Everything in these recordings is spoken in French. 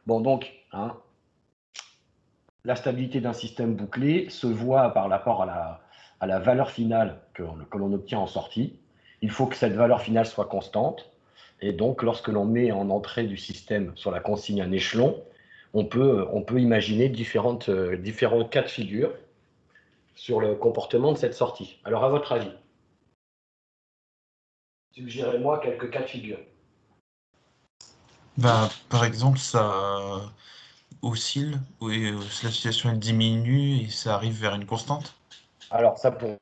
Bon, donc, hein, la stabilité d'un système bouclé se voit par rapport à la valeur finale que l'on obtient en sortie. Il faut que cette valeur finale soit constante. Et donc, lorsque l'on met en entrée du système sur la consigne un échelon, on peut imaginer différents cas de figure sur le comportement de cette sortie. Alors, à votre avis, suggérez-moi quelques cas de figure. Bah, par exemple, ça oscille, la situation elle diminue et ça arrive vers une constante. Alors, ça pour...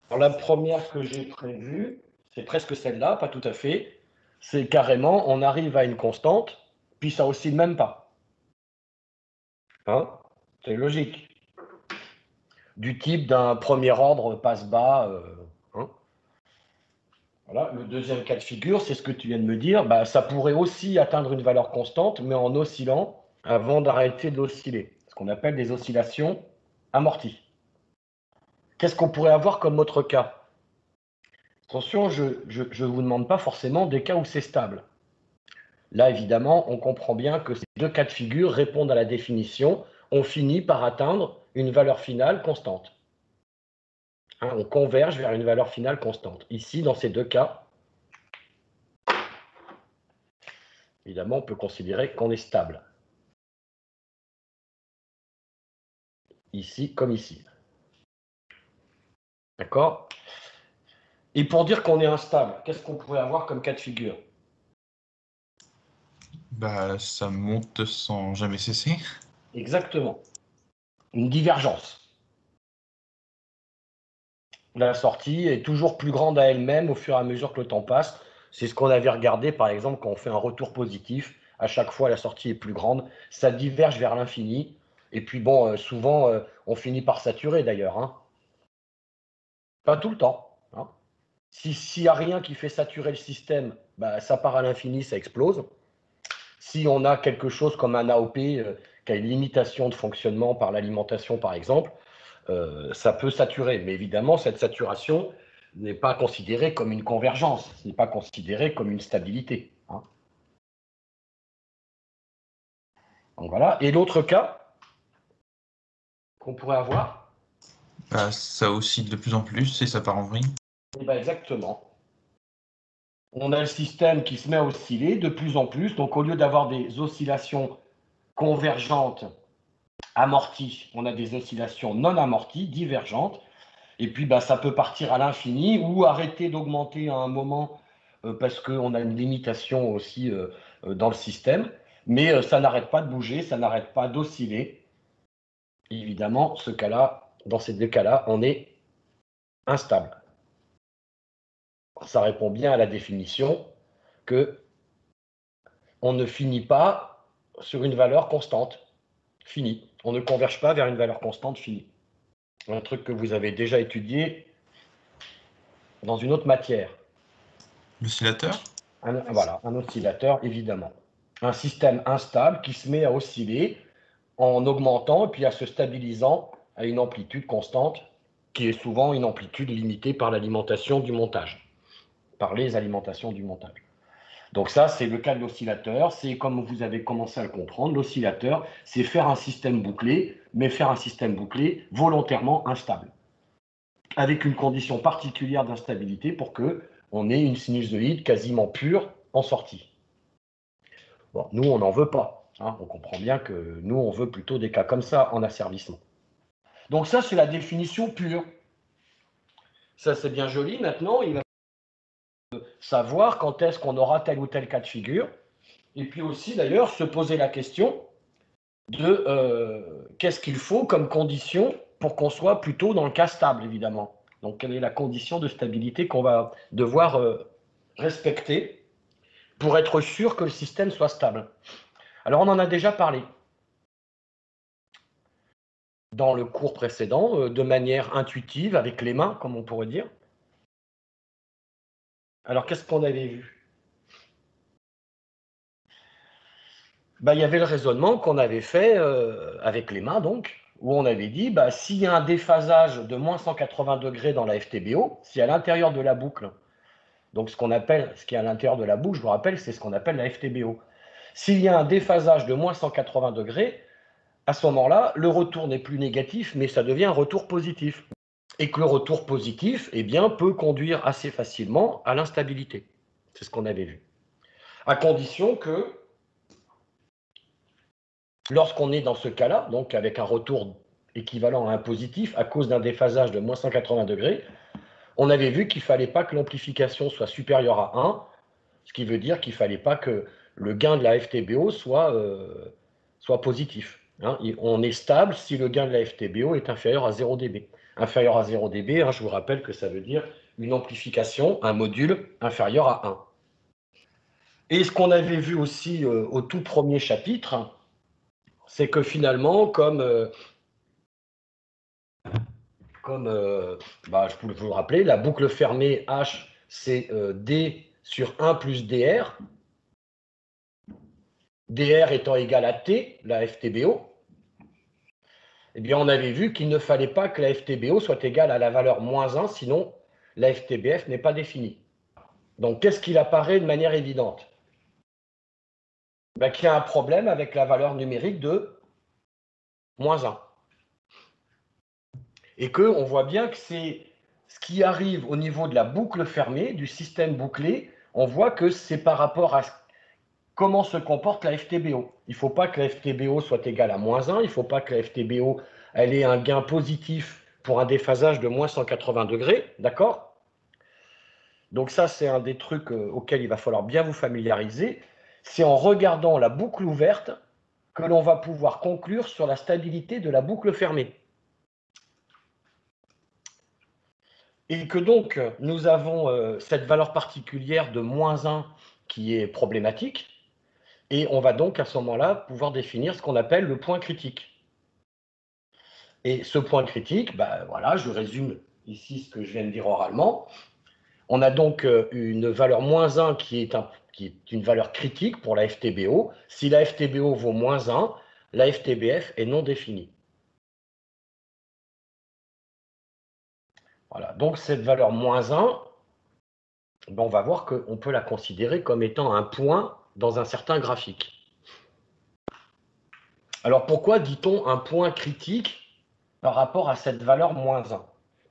Alors, la première que j'ai prévue, c'est presque celle-là, pas tout à fait. C'est carrément, on arrive à une constante, puis ça oscille même pas. Hein? C'est logique. Du type d'un premier ordre passe-bas. Hein? Voilà. Le deuxième cas de figure, c'est ce que tu viens de me dire. Bah, ça pourrait aussi atteindre une valeur constante, mais en oscillant avant d'arrêter d'osciller. Ce qu'on appelle des oscillations amorties. Qu'est-ce qu'on pourrait avoir comme autre cas? Attention, je ne vous demande pas forcément des cas où c'est stable. Là, évidemment, on comprend bien que ces deux cas de figure répondent à la définition. On finit par atteindre une valeur finale constante. Hein, on converge vers une valeur finale constante. Ici, dans ces deux cas, évidemment, on peut considérer qu'on est stable. Ici comme ici. D'accord? Et pour dire qu'on est instable, qu'est-ce qu'on pourrait avoir comme cas de figure? Bah, ça monte sans jamais cesser. Exactement. Une divergence. La sortie est toujours plus grande à elle-même au fur et à mesure que le temps passe. C'est ce qu'on avait regardé, par exemple, quand on fait un retour positif. À chaque fois, la sortie est plus grande. Ça diverge vers l'infini. Et puis, bon, souvent, on finit par saturer, d'ailleurs. Hein. Pas tout le temps. Hein. S'il n'y a rien qui fait saturer le système, bah, ça part à l'infini, ça explose. Si on a quelque chose comme un AOP qui a une limitation de fonctionnement par l'alimentation, par exemple, ça peut saturer. Mais évidemment, cette saturation n'est pas considérée comme une convergence, n'est pas considérée comme une stabilité. Hein. Donc voilà. Et l'autre cas qu'on pourrait avoir, Bah, ça oscille de plus en plus et ça part en vrille. eh ben exactement. On a le système qui se met à osciller de plus en plus. Donc au lieu d'avoir des oscillations convergentes amorties, on a des oscillations non amorties, divergentes. Et puis, bah, ça peut partir à l'infini ou arrêter d'augmenter à un moment parce qu'on a une limitation aussi dans le système. Mais ça n'arrête pas de bouger, ça n'arrête pas d'osciller. Évidemment, ce cas-là, dans ces deux cas-là, on est instable. Ça répond bien à la définition que on ne finit pas sur une valeur constante. Fini. On ne converge pas vers une valeur constante finie. Un truc que vous avez déjà étudié dans une autre matière. L'oscillateur? Voilà, un oscillateur, évidemment. Un système instable qui se met à osciller en augmentant et puis à se stabilisant à une amplitude constante, qui est souvent une amplitude limitée par l'alimentation du montage, par les alimentations du montage. Donc ça, c'est le cas de l'oscillateur. C'est comme vous avez commencé à le comprendre, l'oscillateur, c'est faire un système bouclé, mais faire un système bouclé volontairement instable, avec une condition particulière d'instabilité pour que on ait une sinusoïde quasiment pure en sortie. Bon, nous, on n'en veut pas. Hein. On comprend bien que nous, on veut plutôt des cas comme ça en asservissement. Donc ça, c'est la définition pure. Ça, c'est bien joli. Maintenant, il va savoir quand est-ce qu'on aura tel ou tel cas de figure. Et puis aussi, d'ailleurs, se poser la question de qu'est-ce qu'il faut comme condition pour qu'on soit plutôt dans le cas stable, évidemment. Donc, quelle est la condition de stabilité qu'on va devoir respecter pour être sûr que le système soit stable? Alors, on en a déjà parlé dans le cours précédent, de manière intuitive, avec les mains, comme on pourrait dire. Alors, qu'est-ce qu'on avait vu? Bah, il y avait le raisonnement qu'on avait fait avec les mains, donc, où on avait dit, bah, s'il y a un déphasage de moins 180 degrés dans la FTBO, si à l'intérieur de la boucle, donc ce qui est à l'intérieur de la boucle, je vous rappelle, c'est ce qu'on appelle la FTBO. S'il y a un déphasage de moins 180 degrés, à ce moment-là, le retour n'est plus négatif, mais ça devient un retour positif. Et que le retour positif, eh bien, peut conduire assez facilement à l'instabilité. C'est ce qu'on avait vu. À condition que, lorsqu'on est dans ce cas-là, donc avec un retour équivalent à un positif, à cause d'un déphasage de moins 180 degrés, on avait vu qu'il ne fallait pas que l'amplification soit supérieure à 1, ce qui veut dire qu'il ne fallait pas que le gain de la FTBO soit positif. Hein. On est stable si le gain de la FTBO est inférieur à 0 dB. Inférieur à 0 dB, hein, je vous rappelle que ça veut dire une amplification, un module inférieur à 1. Et ce qu'on avait vu aussi au tout premier chapitre, c'est que finalement, comme je peux vous le rappeler, la boucle fermée H, c'est D sur 1 plus DR, DR étant égal à T, la FTBO, eh bien, on avait vu qu'il ne fallait pas que la FTBO soit égale à la valeur moins 1, sinon la FTBF n'est pas définie. Donc, qu'est-ce qu'il apparaît de manière évidente? Qu'il y a un problème avec la valeur numérique de moins 1. Et qu'on voit bien que c'est ce qui arrive au niveau de la boucle fermée, du système bouclé, on voit que c'est par rapport à comment se comporte la FTBO. Il ne faut pas que la FTBO soit égale à moins 1, il ne faut pas que la FTBO elle ait un gain positif pour un déphasage de moins 180 degrés, d'accord? Donc ça, c'est un des trucs auxquels il va falloir bien vous familiariser. C'est en regardant la boucle ouverte que l'on va pouvoir conclure sur la stabilité de la boucle fermée. Et que donc, nous avons cette valeur particulière de moins 1 qui est problématique, et on va donc à ce moment-là pouvoir définir ce qu'on appelle le point critique. Et ce point critique, voilà, je résume ici ce que je viens de dire oralement. On a donc une valeur moins 1 qui est une valeur critique pour la FTBO. Si la FTBO vaut moins 1, la FTBF est non définie. Voilà, donc cette valeur moins 1, on va voir qu'on peut la considérer comme étant un point dans un certain graphique. Alors pourquoi dit-on un point critique par rapport à cette valeur moins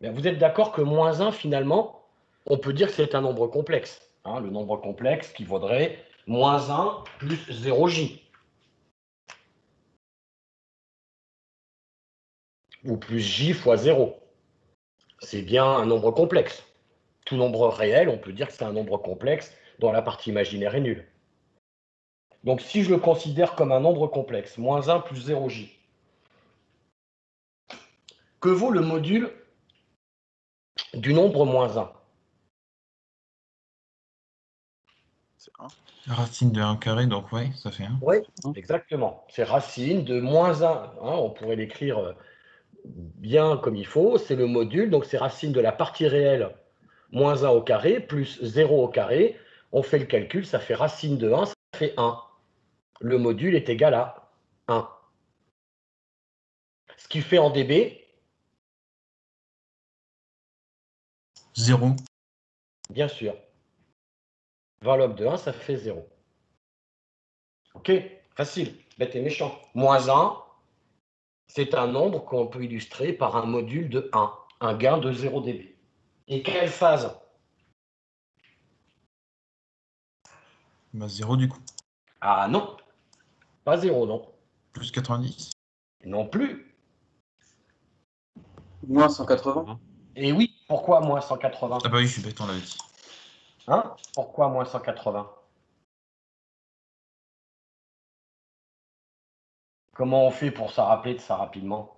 1? Vous êtes d'accord que moins 1, finalement, on peut dire que c'est un nombre complexe. Hein, le nombre complexe qui vaudrait moins 1 plus 0j. Ou plus j fois 0. C'est bien un nombre complexe. Tout nombre réel, on peut dire que c'est un nombre complexe dont la partie imaginaire est nulle. Donc si je le considère comme un nombre complexe, moins 1 plus 0j, que vaut le module du nombre moins 1? C'est 1. Racine de 1 carré, donc ouais, ça fait 1. Oui, exactement. C'est racine de moins 1. Hein, on pourrait l'écrire bien comme il faut. C'est le module, donc c'est racine de la partie réelle moins 1 au carré plus 0 au carré. On fait le calcul, ça fait racine de 1, ça fait 1. Le module est égal à 1. Ce qui fait en dB 0. Bien sûr. 20 log de 1, ça fait 0. Ok, facile, bête et méchant. Moins 1, c'est un nombre qu'on peut illustrer par un module de 1, un gain de 0 dB. Et quelle phase? 0 du coup. Ah non, pas 0, non. Plus 90. Non plus. Moins 180. Et oui, pourquoi moins 180? Ah bah oui, je suis bête, on l'avait dit. Hein? Pourquoi moins 180? Comment on fait pour se rappeler de ça rapidement?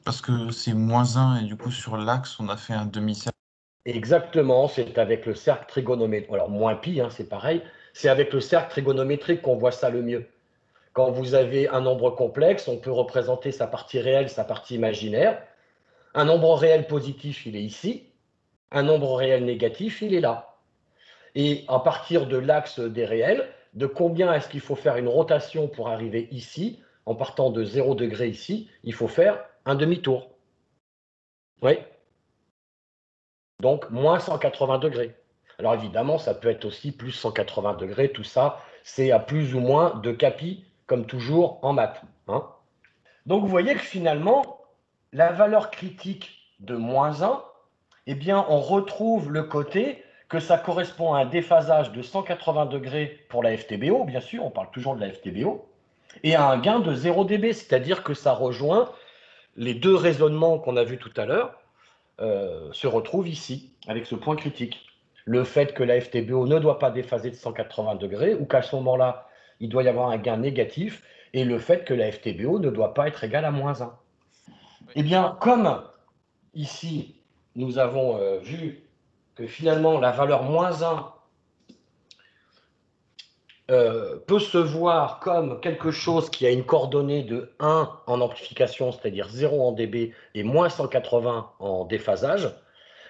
Parce que c'est moins 1 et du coup sur l'axe, on a fait un demi-cercle. Exactement, c'est avec le cercle trigonométrique. Alors moins pi, hein, c'est pareil. C'est avec le cercle trigonométrique qu'on voit ça le mieux. Quand vous avez un nombre complexe, on peut représenter sa partie réelle, sa partie imaginaire. Un nombre réel positif, il est ici. Un nombre réel négatif, il est là. Et à partir de l'axe des réels, de combien est-ce qu'il faut faire une rotation pour arriver ici? En partant de 0 degré ici, il faut faire un demi-tour. Oui. Donc, moins 180 degrés. Alors évidemment, ça peut être aussi plus 180 degrés, tout ça, c'est à plus ou moins de capi, comme toujours en maths. Hein. Donc vous voyez que finalement, la valeur critique de moins 1, eh bien, on retrouve le côté que ça correspond à un déphasage de 180 degrés pour la FTBO, bien sûr, on parle toujours de la FTBO, et à un gain de 0 dB, c'est-à-dire que ça rejoint les deux raisonnements qu'on a vus tout à l'heure, se retrouvent ici, avec ce point critique. Le fait que la FTBO ne doit pas déphaser de 180 degrés, ou qu'à ce moment-là, il doit y avoir un gain négatif, et le fait que la FTBO ne doit pas être égale à moins 1. Eh bien, comme ici, nous avons vu que finalement, la valeur moins 1 peut se voir comme quelque chose qui a une coordonnée de 1 en amplification, c'est-à-dire 0 en dB, et moins 180 en déphasage,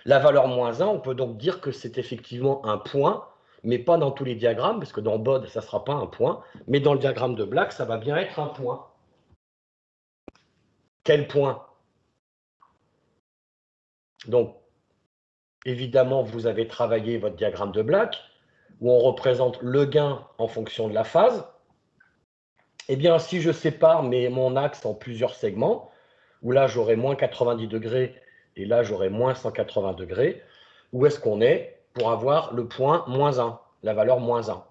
la valeur moins 1, on peut donc dire que c'est effectivement un point, mais pas dans tous les diagrammes, parce que dans BOD, ça ne sera pas un point, mais dans le diagramme de Black, ça va bien être un point. Quel point? Donc, évidemment, vous avez travaillé votre diagramme de Black, où on représente le gain en fonction de la phase. Eh bien, si je sépare mon axe en plusieurs segments, où là, j'aurai moins 90 degrés, et là, j'aurai moins 180 degrés, où est-ce qu'on est pour avoir le point moins 1, la valeur moins 1?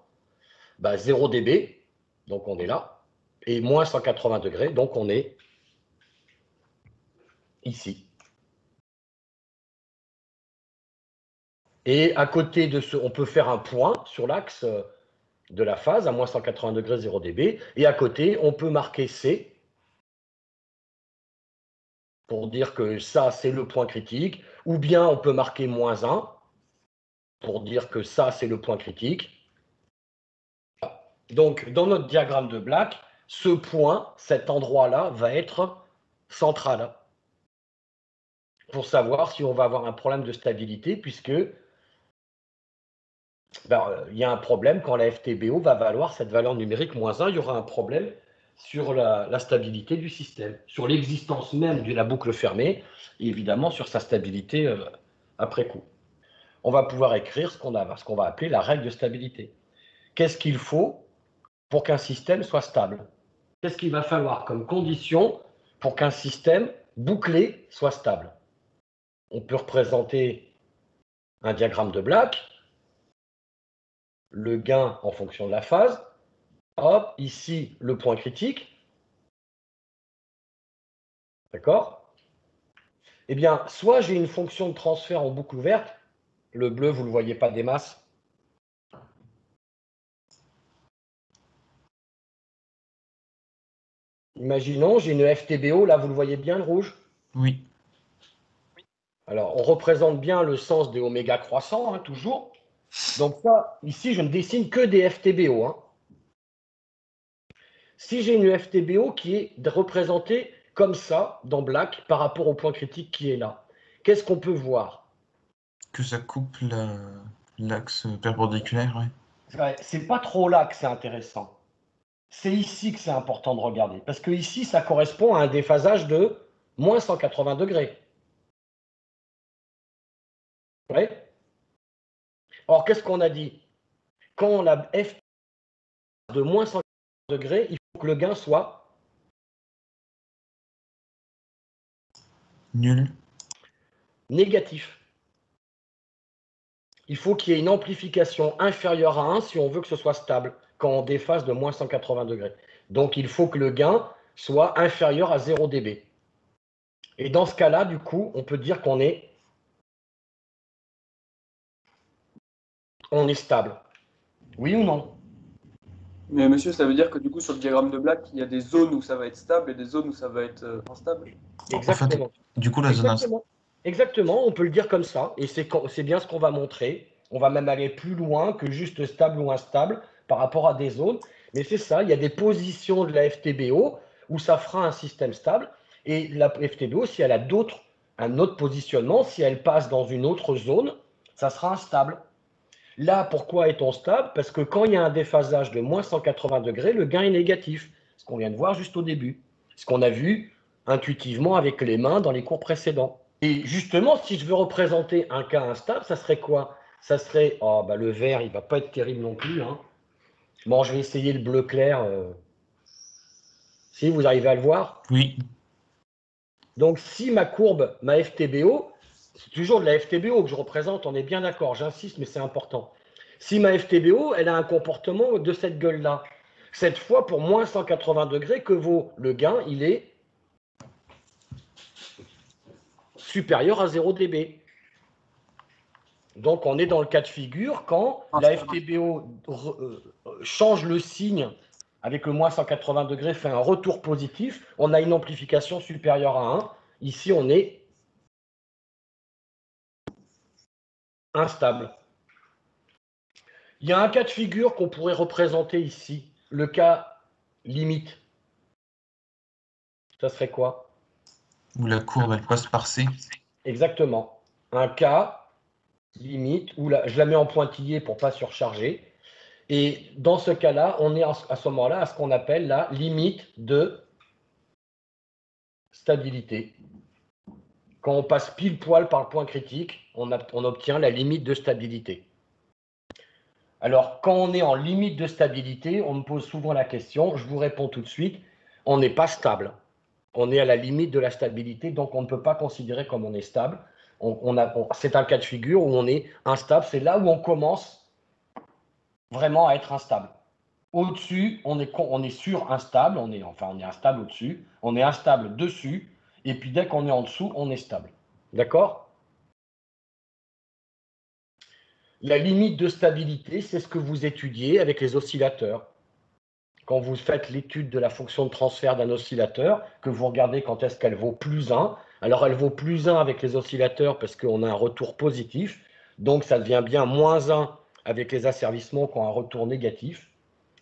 0 dB, donc on est là, et moins 180 degrés, donc on est ici. Et à côté de ce, on peut faire un point sur l'axe de la phase à moins 180 degrés 0 dB, et à côté, on peut marquer C, pour dire que ça, c'est le point critique, ou bien on peut marquer moins 1, pour dire que ça, c'est le point critique. Donc, dans notre diagramme de Black, ce point, cet endroit-là, va être central, pour savoir si on va avoir un problème de stabilité, puisque il y a un problème quand la FTBO va valoir cette valeur numérique moins 1, il y aura un problème sur la stabilité du système, sur l'existence même de la boucle fermée, et évidemment sur sa stabilité après coup. On va pouvoir écrire ce qu'on va appeler la règle de stabilité. Qu'est-ce qu'il faut pour qu'un système soit stable? Qu'est-ce qu'il va falloir comme condition pour qu'un système bouclé soit stable? On peut représenter un diagramme de Black, le gain en fonction de la phase, hop, ici le point critique, d'accord? Eh bien, soit j'ai une fonction de transfert en boucle ouverte, le bleu, vous ne le voyez pas des masses. Imaginons, j'ai une FTBO, là vous le voyez bien le rouge? Oui. Alors, on représente bien le sens des oméga croissants, hein, toujours. Donc ça, ici, je ne dessine que des FTBO. Hein. Si j'ai une FTBO qui est représentée comme ça, dans Black, par rapport au point critique qui est là, qu'est-ce qu'on peut voir? Que ça coupe l'axe perpendiculaire, oui. Ouais, c'est pas trop là que c'est intéressant. C'est ici que c'est important de regarder. Parce que ici, ça correspond à un déphasage de moins 180 degrés. Ouais. Or, qu'est-ce qu'on a dit? Quand la F de moins 180 degrés, il faut que le gain soit Nul. négatif. Il faut qu'il y ait une amplification inférieure à 1 si on veut que ce soit stable, quand on déphase de moins 180 degrés. Donc, il faut que le gain soit inférieur à 0 dB. Et dans ce cas-là, du coup, on peut dire qu'on est stable. Oui ou non? Mais monsieur, ça veut dire que du coup, sur le diagramme de Black, il y a des zones où ça va être stable et des zones où ça va être instable. Exactement. En fait, du coup, la zone Exactement. Exactement, on peut le dire comme ça. Et c'est bien ce qu'on va montrer. On va même aller plus loin que juste stable ou instable par rapport à des zones. Mais c'est ça, il y a des positions de la FTBO où ça fera un système stable. Et la FTBO, si elle a un autre positionnement, si elle passe dans une autre zone, ça sera instable. Là, pourquoi est-on stable? Parce que quand il y a un déphasage de moins 180 degrés, le gain est négatif. Ce qu'on vient de voir juste au début. Ce qu'on a vu intuitivement avec les mains dans les cours précédents. Et justement, si je veux représenter un cas instable, ça serait quoi? Ça serait, oh, le vert, il ne va pas être terrible non plus. Hein. Bon, je vais essayer le bleu clair. Si vous arrivez à le voir. Oui. Donc, si ma courbe, ma FTBO, c'est toujours de la FTBO que je représente, on est bien d'accord, j'insiste, mais c'est important. Si ma FTBO, elle a un comportement de cette gueule-là, cette fois, pour moins 180 degrés, que vaut le gain, il est supérieur à 0 dB. Donc, on est dans le cas de figure quand la FTBO change le signe avec le moins 180 degrés, fait un retour positif, on a une amplification supérieure à 1. Ici, on est instable. Il y a un cas de figure qu'on pourrait représenter ici, le cas limite. Ça serait quoi? Où la courbe, elle passe par C. Exactement. Un cas limite, où je la mets en pointillé pour ne pas surcharger. Et dans ce cas-là, on est à ce moment-là à ce qu'on appelle la limite de stabilité. Quand on passe pile poil par le point critique, on obtient la limite de stabilité. Alors, quand on est en limite de stabilité, on me pose souvent la question, je vous réponds tout de suite, on n'est pas stable. On est à la limite de la stabilité, donc on ne peut pas considérer comme on est stable. C'est un cas de figure où on est instable, c'est là où on commence vraiment à être instable. Au-dessus, on est sur instable, on est instable au-dessus, on est instable dessus, et puis dès qu'on est en dessous, on est stable. D'accord? La limite de stabilité, c'est ce que vous étudiez avec les oscillateurs. Quand vous faites l'étude de la fonction de transfert d'un oscillateur, que vous regardez quand est-ce qu'elle vaut plus 1, alors elle vaut plus 1 avec les oscillateurs parce qu'on a un retour positif, donc ça devient bien moins 1 avec les asservissements qui ont un retour négatif.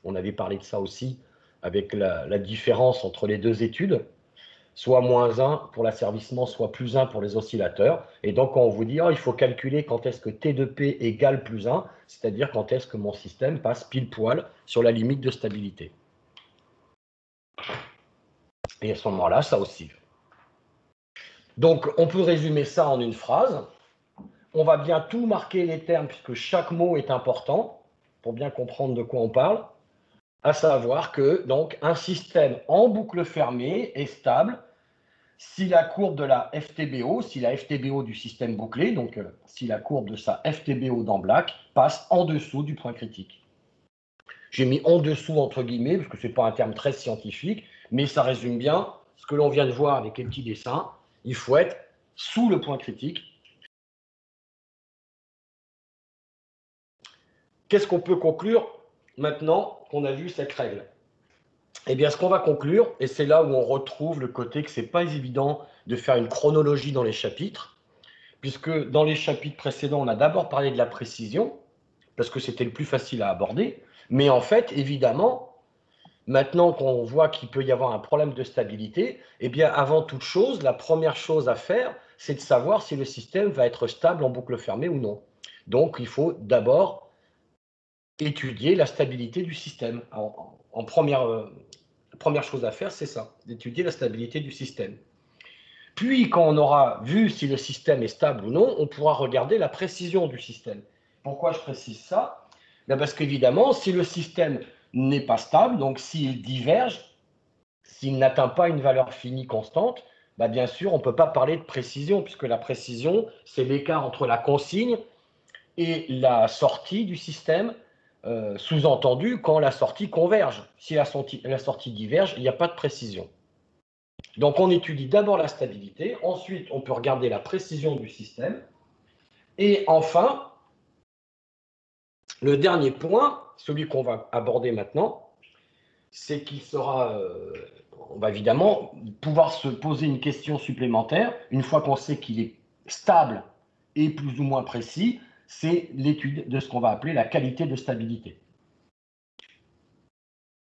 On avait parlé de ça aussi avec la différence entre les deux études, soit moins 1 pour l'asservissement, soit plus 1 pour les oscillateurs. Et donc, quand on vous dit, oh, il faut calculer quand est-ce que T de P égale plus 1, c'est-à-dire quand est-ce que mon système passe pile poil sur la limite de stabilité. Et à ce moment-là, ça oscille. Donc, on peut résumer ça en une phrase. On va bien tout marquer les termes, puisque chaque mot est important, pour bien comprendre de quoi on parle. À savoir que, donc, un système en boucle fermée est stable si la courbe de la FTBO, si la FTBO du système bouclé, donc si la courbe de sa FTBO dans Black passe en dessous du point critique. J'ai mis en dessous entre guillemets, parce que ce n'est pas un terme très scientifique, mais ça résume bien ce que l'on vient de voir avec les petits dessins. Il faut être sous le point critique. Qu'est-ce qu'on peut conclure maintenant qu'on a vu cette règle? Eh bien, ce qu'on va conclure, et c'est là où on retrouve le côté que ce n'est pas évident de faire une chronologie dans les chapitres, puisque dans les chapitres précédents, on a d'abord parlé de la précision, parce que c'était le plus facile à aborder, mais en fait, évidemment, maintenant qu'on voit qu'il peut y avoir un problème de stabilité, eh bien, avant toute chose, la première chose à faire, c'est de savoir si le système va être stable en boucle fermée ou non. Donc, il faut d'abord étudier la stabilité du système. En première chose à faire, c'est ça, d'étudier la stabilité du système. Puis, quand on aura vu si le système est stable ou non, on pourra regarder la précision du système. Pourquoi je précise ça? Parce qu'évidemment, si le système n'est pas stable, donc s'il diverge, s'il n'atteint pas une valeur finie constante, bien sûr, on ne peut pas parler de précision, puisque la précision, c'est l'écart entre la consigne et la sortie du système, sous-entendu quand la sortie converge. Si la sortie diverge, il n'y a pas de précision. Donc, on étudie d'abord la stabilité, ensuite, on peut regarder la précision du système, et enfin, le dernier point, celui qu'on va aborder maintenant, c'est qu'il sera, on va évidemment pouvoir se poser une question supplémentaire, une fois qu'on sait qu'il est stable et plus ou moins précis, c'est l'étude de ce qu'on va appeler la qualité de stabilité.